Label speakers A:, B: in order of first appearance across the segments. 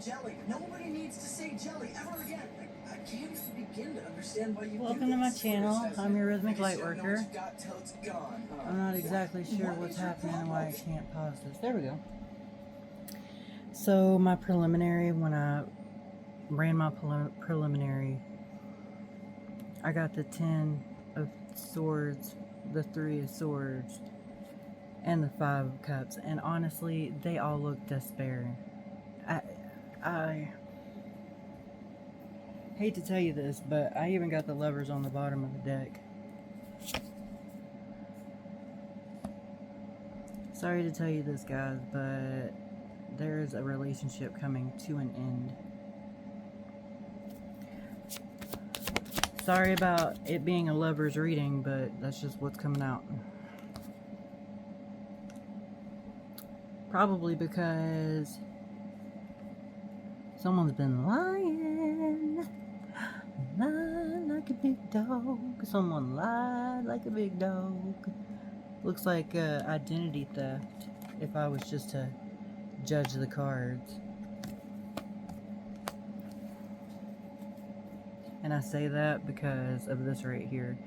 A: Jelly. Nobody needs to say jelly ever again. I can't even begin to understand why you.
B: Welcome to my channel. I'm your rhythmic light worker. I'm not exactly sure what's happening and why I can't pause this. There we go. So my preliminary, when I ran my preliminary, I got the 10 of swords, the 3 of swords, and the 5 of cups. And honestly, they all look despairing. I hate to tell you this, but I even got the lovers on the bottom of the deck. Sorry to tell you this, guys, but there's a relationship coming to an end. Sorry about it being a lover's reading, but that's just what's coming out. Probably because someone's been lying like a big dog. Someone lied like a big dog. Looks like identity theft, if I was just to judge the cards. And I say that because of this right here.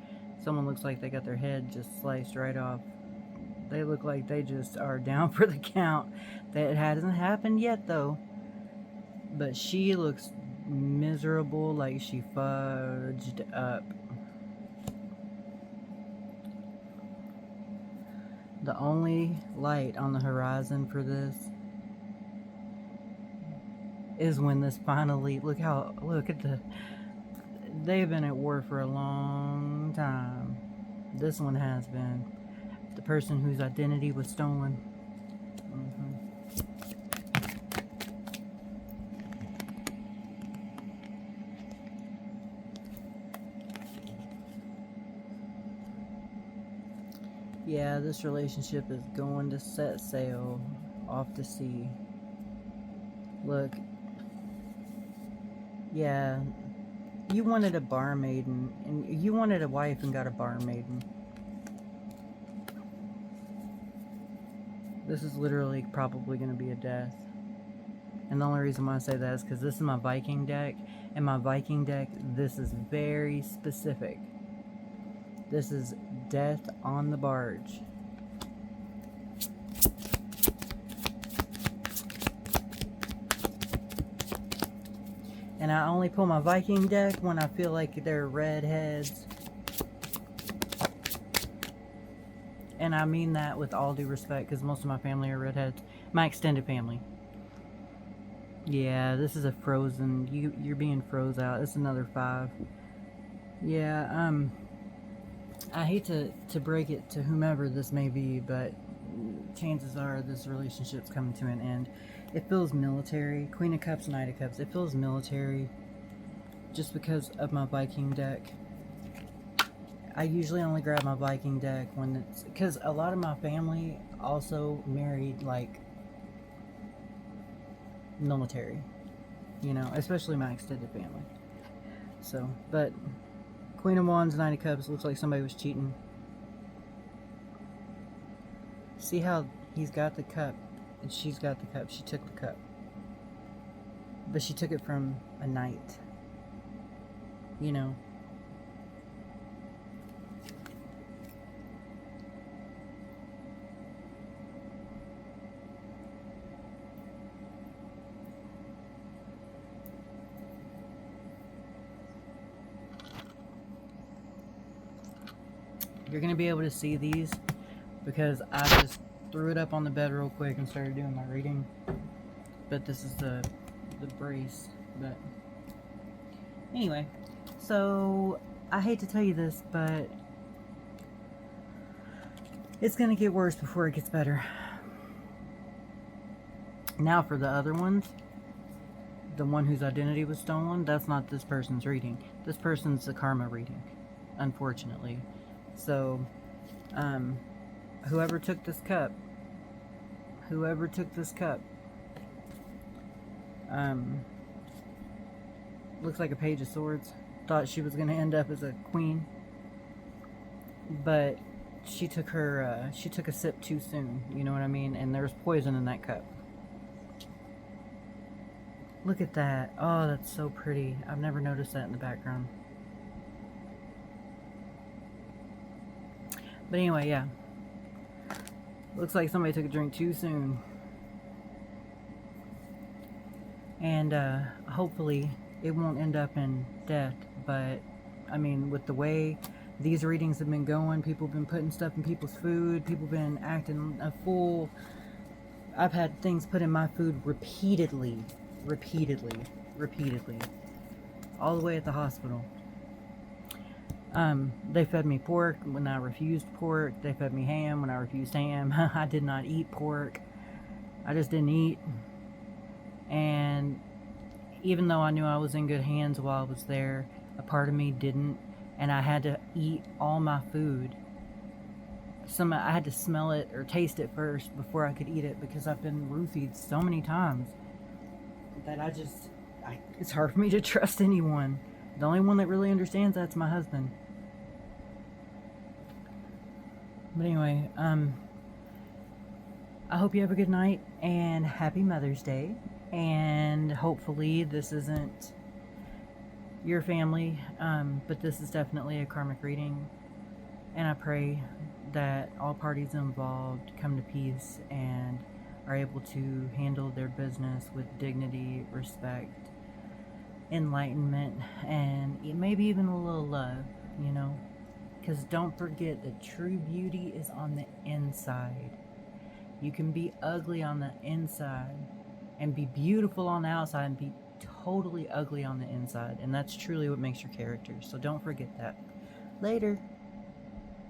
B: Someone looks like they got their head just sliced right off. They look like they just are down for the count. That hasn't happened yet, though. But she looks miserable, like she fudged up. The only light on the horizon for this is when this finally, look at the, they've been at war for a long time. This one has been. The person whose identity was stolen. Yeah, this relationship is going to set sail off to sea. Look. Yeah. You wanted a bar maiden, and you wanted a wife and got a bar maiden. This is literally probably going to be a death. And the only reason why I say that is because this is my Viking deck. And my Viking deck, this is very specific. This is death on the barge. And I only pull my Viking deck when I feel like they're redheads. And I mean that with all due respect, because most of my family are redheads. My extended family. Yeah, this is a frozen. You're being froze out. It's another 5. Yeah, I hate to break it to whomever this may be, but chances are this relationship's coming to an end. It feels military. Queen of Cups, Knight of Cups. It feels military just because of my Viking deck. I usually only grab my Viking deck when it's... because a lot of my family also married, like, military. You know, especially my extended family. So, but... Queen of Wands, Knight of Cups, looks like somebody was cheating. See how he's got the cup and she's got the cup. She took the cup. But she took it from a knight. You know. You're going to be able to see these because I just threw it up on the bed real quick and started doing my reading. But this is the brace. But anyway, so I hate to tell you this, but it's going to get worse before it gets better. Now for the other ones, the one whose identity was stolen, that's not this person's reading. This person's a karma reading, unfortunately. So, whoever took this cup, looks like a Page of Swords. Thought she was going to end up as a queen, but she took a sip too soon, you know what I mean? And there was poison in that cup. Look at that. Oh, that's so pretty. I've never noticed that in the background. But anyway, yeah. Looks like somebody took a drink too soon. And hopefully it won't end up in death. But, I mean, with the way these readings have been going, people have been putting stuff in people's food, people have been acting a fool. I've had things put in my food repeatedly. All the way at the hospital. They fed me pork when I refused pork. They fed me ham when I refused ham. I did not eat pork. I just didn't eat. And even though I knew I was in good hands while I was there, a part of me didn't. And I had to eat all my food. I had to smell it or taste it first before I could eat it, because I've been roofied so many times that it's hard for me to trust anyone. The only one that really understands that's my husband. But anyway, I hope you have a good night and happy Mother's Day. And hopefully this isn't your family, but this is definitely a karmic reading. And I pray that all parties involved come to peace and are able to handle their business with dignity, respect, enlightenment, and maybe even a little love, you know? Because don't forget that true beauty is on the inside. You can be ugly on the inside and be beautiful on the outside and be totally ugly on the inside. And that's truly what makes your character. So don't forget that. Later.